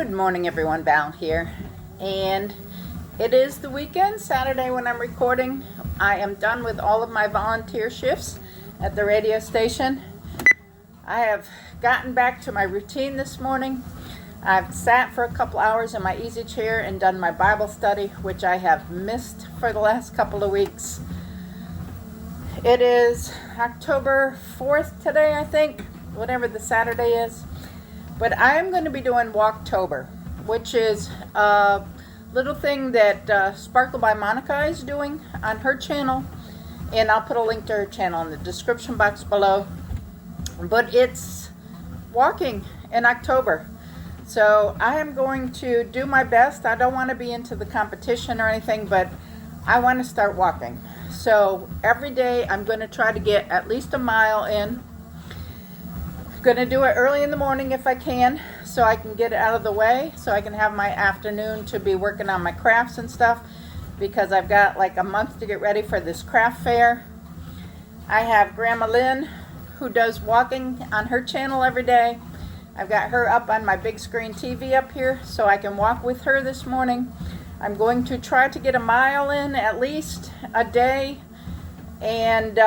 Good morning, everyone. Val here, and it is the weekend, Saturday, when I'm recording. I am done with all of my volunteer shifts at the radio station. I have gotten back to my routine this morning. I've sat for a couple hours in my easy chair and done my Bible study, which I have missed for the last couple of weeks. It is October 4th today, I think, whatever the Saturday is. But I am going to be doing Walktober, which is a little thing that Sparkle by Monica is doing on her channel. And I'll put a link to her channel in the description box below. But it's walking in October. So I am going to do my best. I don't want to be into the competition or anything, but I want to start walking. So every day I'm going to try to get at least a mile in. Going to do it early in the morning if I can, so I can get it out of the way, so I can have my afternoon to be working on my crafts and stuff, because I've got like a month to get ready for this craft fair. I have Grandma Lynn, who does walking on her channel every day. I've got her up on my big screen TV up here, so I can walk with her this morning. I'm going to try to get a mile in at least a day, and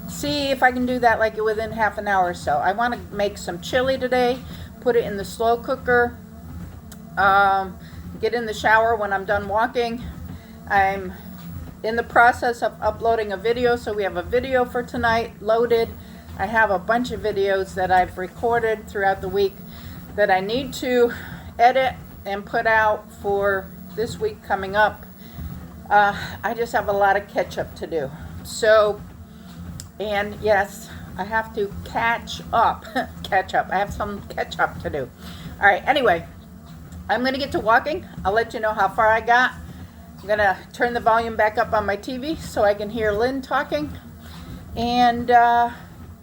see if I can do that like within half an hour or so. I want to make some chili today, put it in the slow cooker, get in the shower when I'm done walking. I'm in the process of uploading a video, so we have a video for tonight loaded. I have a bunch of videos that I've recorded throughout the week that I need to edit and put out for this week coming up. I just have a lot of catch up to do. So, and yes, I have to catch up. I have some catch up to do. All right, anyway, I'm going to get to walking. I'll let you know how far I got. I'm going to turn the volume back up on my TV so I can hear Lynn talking. And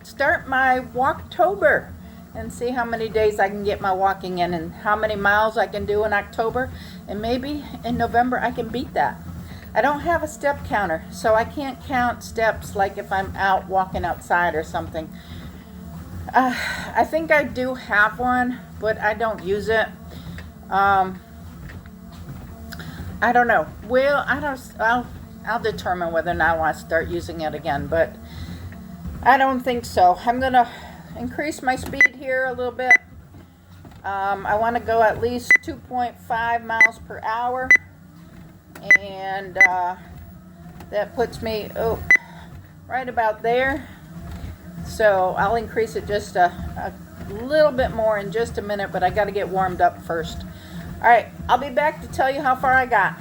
start my Walktober and see how many days I can get my walking in and how many miles I can do in October. And maybe in November I can beat that. I don't have a step counter, so I can't count steps like if I'm out walking outside or something. I think I do have one, but I don't use it. I don't know. Well, I'll determine whether or not I want to start using it again, but I don't think so. I'm going to increase my speed here a little bit. I want to go at least 2.5 miles per hour. And that puts me right about there. So I'll increase it just a little bit more in just a minute, but I got to get warmed up first. All right, I'll be back to tell you how far I got.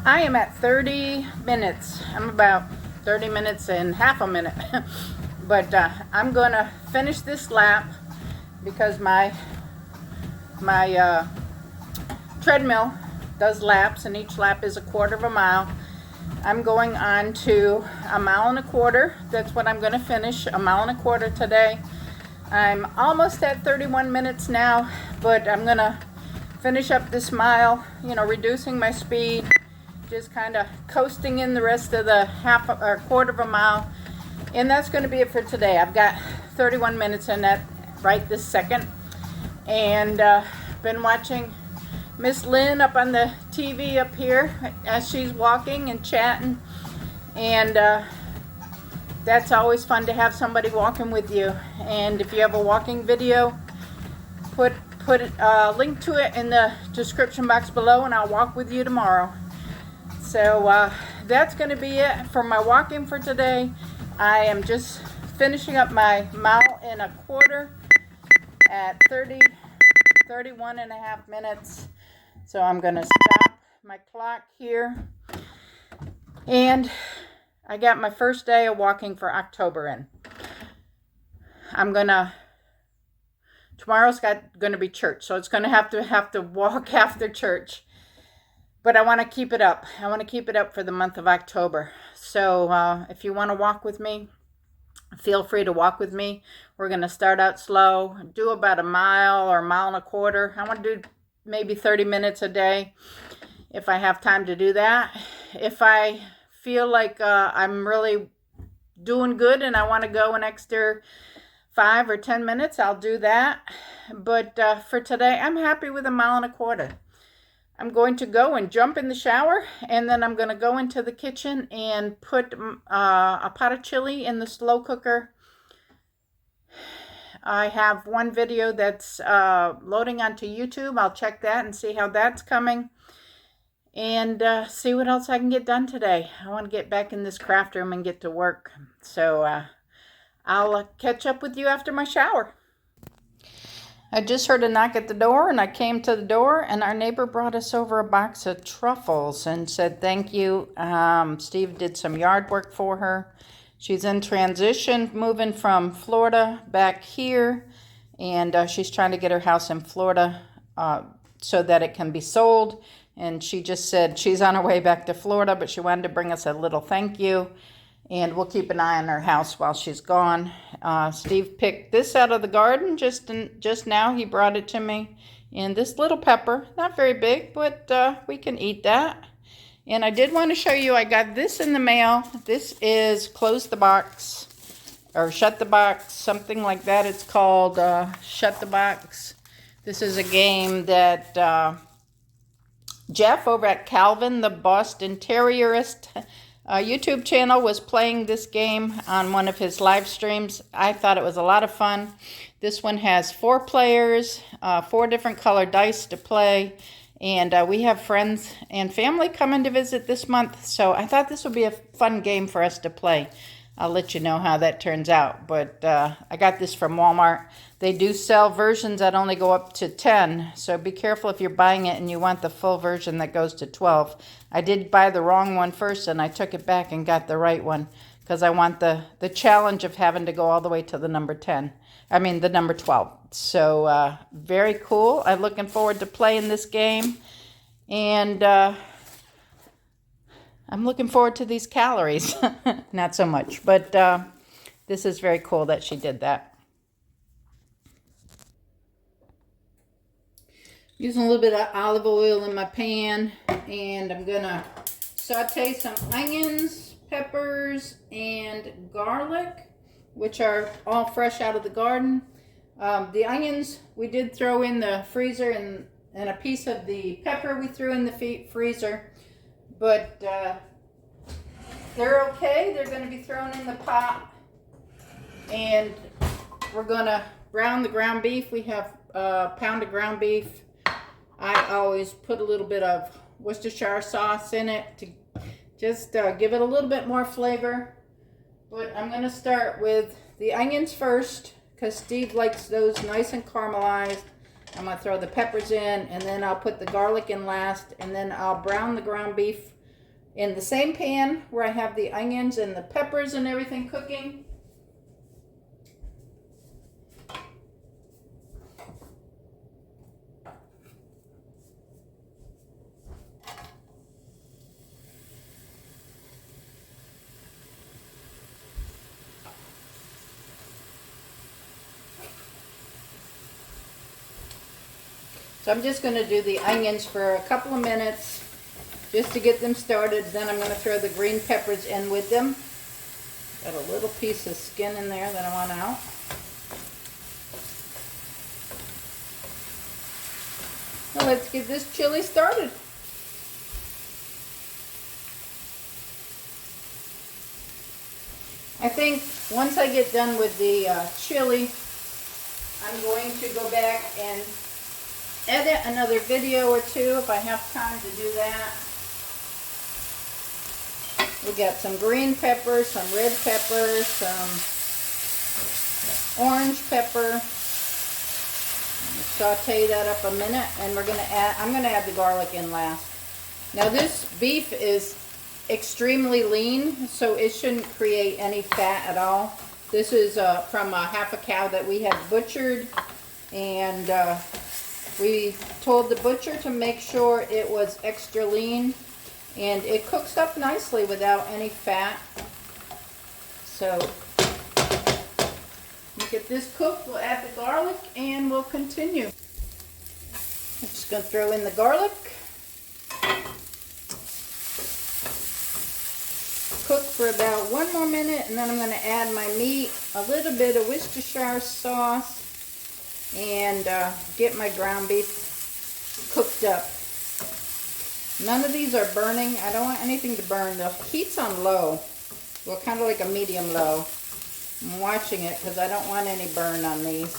I am at 30 minutes. I'm about 30 minutes and half a minute. But I'm going to finish this lap because my treadmill does laps, and each lap is a quarter of a mile. I'm going on to a mile and a quarter. That's what I'm going to finish, a mile and a quarter today. I'm almost at 31 minutes now, but I'm going to finish up this mile, reducing my speed, just kind of coasting in the rest of the half or quarter of a mile. And that's going to be it for today. I've got 31 minutes in that right this second, and been watching Miss Lynn up on the TV up here as she's walking and chatting, and that's always fun to have somebody walking with you. And if you have a walking video, put a link to it in the description box below, and I'll walk with you tomorrow. So that's going to be it for my walking for today. I am just finishing up my mile and a quarter at 31 and a half minutes. So I'm going to stop my clock here. And I got my first day of walking for October in. Tomorrow's going to be church, so it's going to have to walk after church. But I want to keep it up. I want to keep it up for the month of October. So if you want to walk with me, feel free to walk with me. We're going to start out slow, do about a mile or a mile and a quarter. I want to do maybe 30 minutes a day if I have time to do that. If I feel like I'm really doing good and I want to go an extra 5 or 10 minutes, I'll do that. But for today, I'm happy with 1.25 miles. I'm going to go and jump in the shower, and then I'm going to go into the kitchen and put a pot of chili in the slow cooker. I have one video that's loading onto YouTube. I'll check that and see how that's coming, and see what else I can get done today. I want to get back in this craft room and get to work. So I'll catch up with you after my shower. I just heard a knock at the door, and I came to the door, and our neighbor brought us over a box of truffles and said thank you. Steve did some yard work for her. She's in transition, moving from Florida back here, and she's trying to get her house in Florida so that it can be sold. And she just said she's on her way back to Florida, but she wanted to bring us a little thank you, and we'll keep an eye on her house while she's gone. Steve picked this out of the garden just now. He brought it to me, and this little pepper, not very big, but we can eat that. And I did want to show you, I got this in the mail. This is Close the Box, or Shut the Box, something like that. It's called Shut the Box. This is a game that Jeff over at Calvin, the Boston Terrierist YouTube channel, was playing this game on one of his live streams. I thought it was a lot of fun. This one has 4 players, 4 different colored dice to play. And we have friends and family coming to visit this month, so I thought this would be a fun game for us to play. I'll let you know how that turns out, but I got this from Walmart. They do sell versions that only go up to 10, so be careful if you're buying it and you want the full version that goes to 12. I did buy the wrong one first, and I took it back and got the right one, because I want the challenge of having to go all the way to the number 10. I mean, the number 12. So, very cool. I'm looking forward to playing this game. And I'm looking forward to these calories. Not so much. But this is very cool that she did that. Using a little bit of olive oil in my pan. And I'm going to saute some onions, peppers, and garlic, which are all fresh out of the garden. The onions we did throw in the freezer, and a piece of the pepper we threw in the freezer. But they're okay. They're going to be thrown in the pot. And we're going to brown the ground beef. We have a pound of ground beef. I always put a little bit of Worcestershire sauce in it to just give it a little bit more flavor. But I'm going to start with the onions first, because Steve likes those nice and caramelized. I'm going to throw the peppers in, and then I'll put the garlic in last, and then I'll brown the ground beef in the same pan where I have the onions and the peppers and everything cooking. So I'm just going to do the onions for a couple of minutes just to get them started. Then I'm going to throw the green peppers in with them. Got a little piece of skin in there that I want out. Now let's get this chili started. I think once I get done with the chili, I'm going to go back and edit another video or two if I have time to do that. We got some green pepper, some red pepper, some orange pepper. Saute that up a minute, and I'm gonna add the garlic in last. Now this beef is extremely lean, so it shouldn't create any fat at all. This is from half a cow that we had butchered, and we told the butcher to make sure it was extra lean, and it cooks up nicely without any fat. So we'll get this cooked, we'll add the garlic, and we'll continue. I'm just going to throw in the garlic. cook for about 1 more minute, and then I'm going to add my meat, a little bit of Worcestershire sauce, and get my ground beef cooked up. None of these are burning. I don't want anything to burn. The heat's on low, well, kind of like a medium low. I'm watching it because I don't want any burn on these.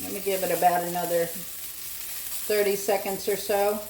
Let me give it about another 30 seconds or so.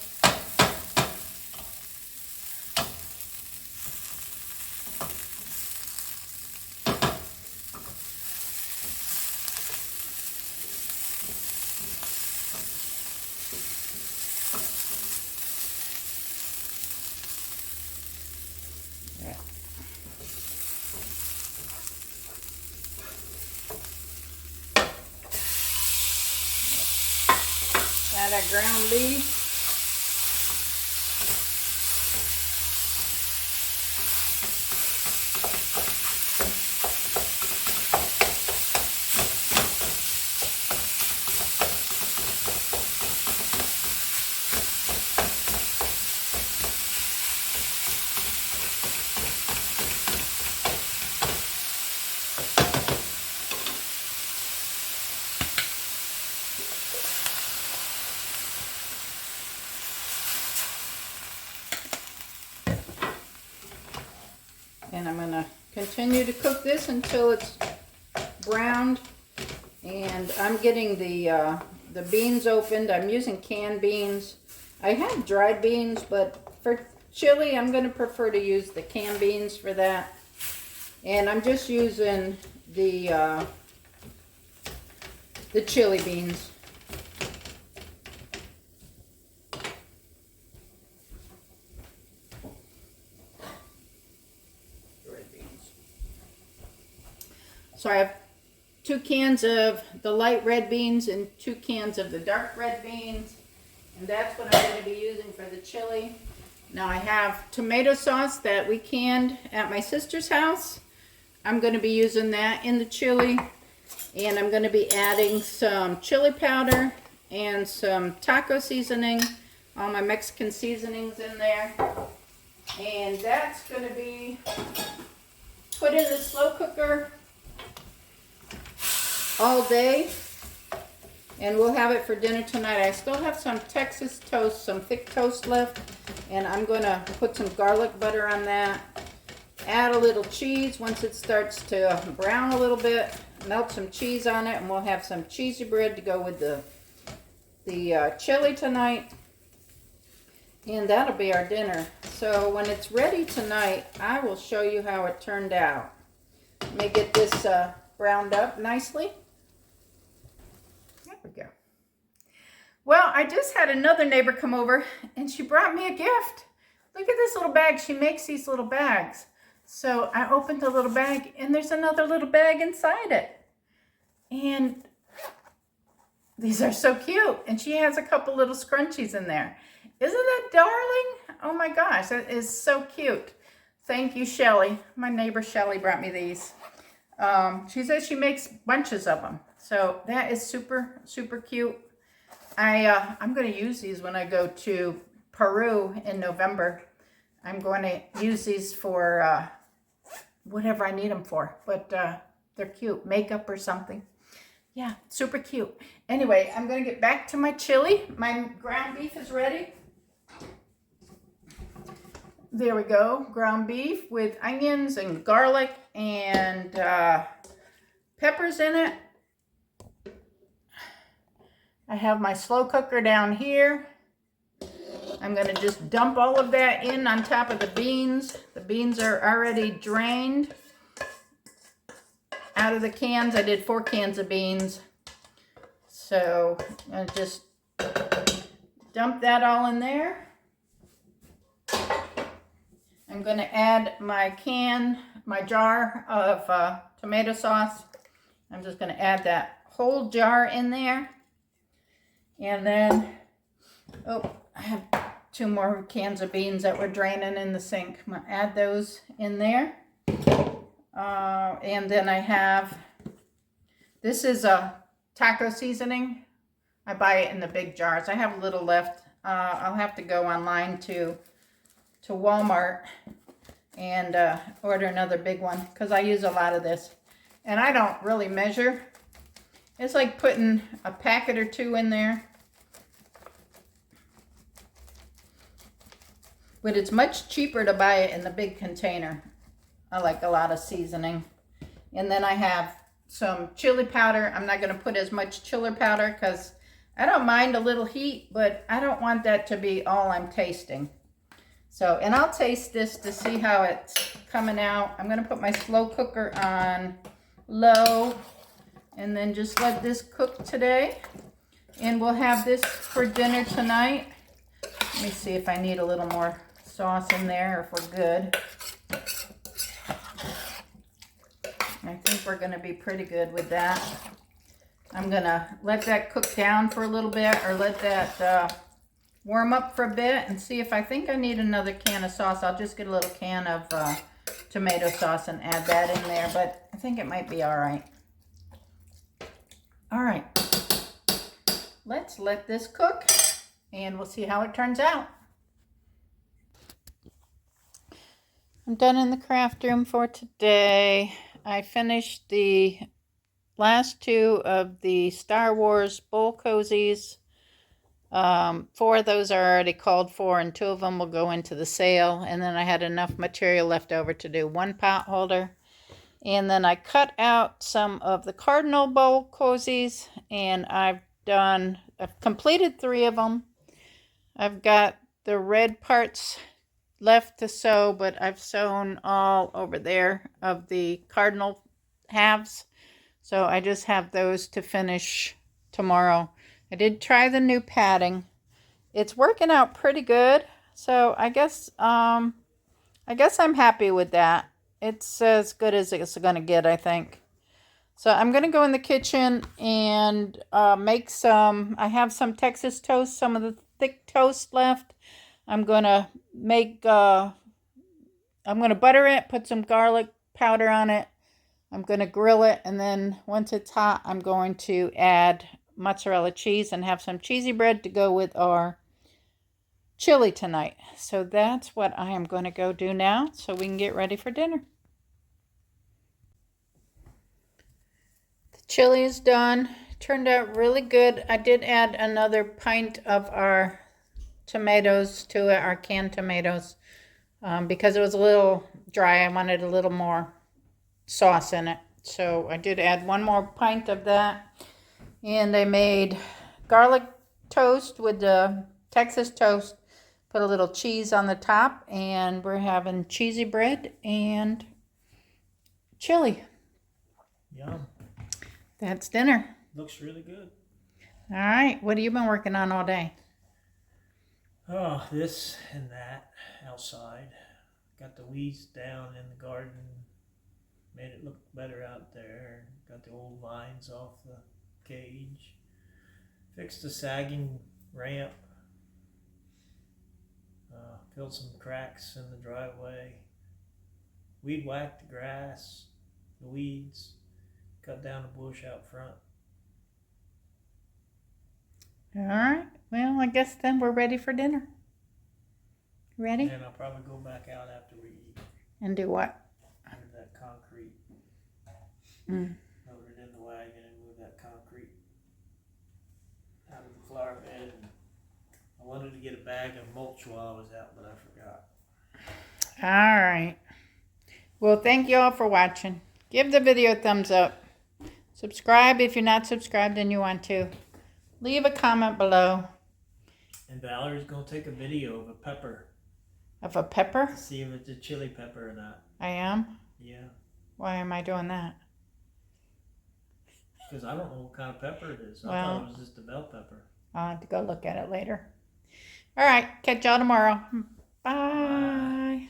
Add our ground beef. And I'm going to continue to cook this until it's browned. And I'm getting the beans opened. I'm using canned beans. I have dried beans, but for chili, I'm going to prefer to use the canned beans for that. And I'm just using the chili beans. So I have 2 cans of the light red beans and 2 cans of the dark red beans. And that's what I'm going to be using for the chili. Now I have tomato sauce that we canned at my sister's house. I'm going to be using that in the chili. And I'm going to be adding some chili powder and some taco seasoning. All my Mexican seasonings in there. And that's going to be put in the slow cooker all day, and we'll have it for dinner tonight. I still have some Texas toast, some thick toast left, and I'm going to put some garlic butter on that. Add a little cheese once it starts to brown a little bit. Melt some cheese on it, and we'll have some cheesy bread to go with the chili tonight. And that'll be our dinner. So when it's ready tonight, I will show you how it turned out. Let me get this browned up nicely. There we go. Well, I just had another neighbor come over and she brought me a gift. Look at this little bag. She makes these little bags. So I opened the little bag and there's another little bag inside it. And these are so cute. And she has a couple little scrunchies in there. Isn't that darling? Oh my gosh, that is so cute. Thank you, Shelly. My neighbor Shelly brought me these. She says she makes bunches of them. So that is super, super cute. I'm going to use these when I go to Peru in November. I'm going to use these for whatever I need them for. But they're cute. Makeup or something. Yeah, super cute. Anyway, I'm going to get back to my chili. My ground beef is ready. There we go. Ground beef with onions and garlic and peppers in it. I have my slow cooker down here. I'm going to just dump all of that in on top of the beans. The beans are already drained out of the cans. I did 4 cans of beans. So I'm going to just dump that all in there. I'm going to add my jar of tomato sauce. I'm just going to add that whole jar in there. And then, I have 2 more cans of beans that were draining in the sink. I'm going to add those in there. And then I have, this is a taco seasoning. I buy it in the big jars. I have a little left. I'll have to go online to to Walmart and order another big one because I use a lot of this. And I don't really measure. It's like putting a packet or two in there. But it's much cheaper to buy it in the big container. I like a lot of seasoning. And then I have some chili powder. I'm not going to put as much chili powder because I don't mind a little heat, but I don't want that to be all I'm tasting. So, and I'll taste this to see how it's coming out. I'm going to put my slow cooker on low and then just let this cook today. And we'll have this for dinner tonight. Let me see if I need a little more sauce in there, if we're good. I think we're going to be pretty good with that. I'm going to let that cook down for a little bit, or let that warm up for a bit, and see if I think I need another can of sauce. I'll just get a little can of tomato sauce and add that in there, but I think it might be all right. All right. Let's let this cook, and we'll see how it turns out. I'm done in the craft room for today. I finished the last two of the Star Wars bowl cozies. 4 of those are already called for, and 2 of them will go into the sale. And then I had enough material left over to do 1 pot holder. And then I cut out some of the cardinal bowl cozies, and I've completed 3 of them. I've got the red parts left to sew, but I've sewn all over there of the cardinal halves. So I just have those to finish tomorrow. I did try the new padding. It's working out pretty good. So I guess I'm happy with that. It's as good as it's going to get, I think. So I'm going to go in the kitchen and make some. I have some Texas toast, some of the thick toast left. I'm going to butter it, put some garlic powder on it. I'm going to grill it, and then once it's hot, I'm going to add mozzarella cheese and have some cheesy bread to go with our chili tonight. So that's what I am going to go do now so we can get ready for dinner. The chili is done. Turned out really good. I did add another pint of our tomatoes to it, our canned tomatoes, because it was a little dry. I wanted a little more sauce in it. So I did add 1 more pint of that. And I made garlic toast with the Texas toast. Put a little cheese on the top, and we're having cheesy bread and chili. Yum. That's dinner. Looks really good. All right. What have you been working on all day? Oh, this and that outside. Got the weeds down in the garden. Made it look better out there. Got the old vines off the cage. Fixed the sagging ramp. Filled some cracks in the driveway. Weed whacked the grass, the weeds. Cut down the bush out front. All right. Well, I guess then we're ready for dinner. Ready? And I'll probably go back out after we eat. And do what? Move that concrete. Load it in the wagon and move that concrete out of the flower bed. And I wanted to get a bag of mulch while I was out, but I forgot. All right. Well, thank you all for watching. Give the video a thumbs up. Subscribe if you're not subscribed and you want to. Leave a comment below. And Valerie's going to take a video of a pepper. Of a pepper? To see if it's a chili pepper or not. I am? Yeah. Why am I doing that? Because I don't know what kind of pepper it is. I Well, thought it was just a bell pepper. I'll have to go look at it later. All right. Catch y'all tomorrow. Bye. Bye.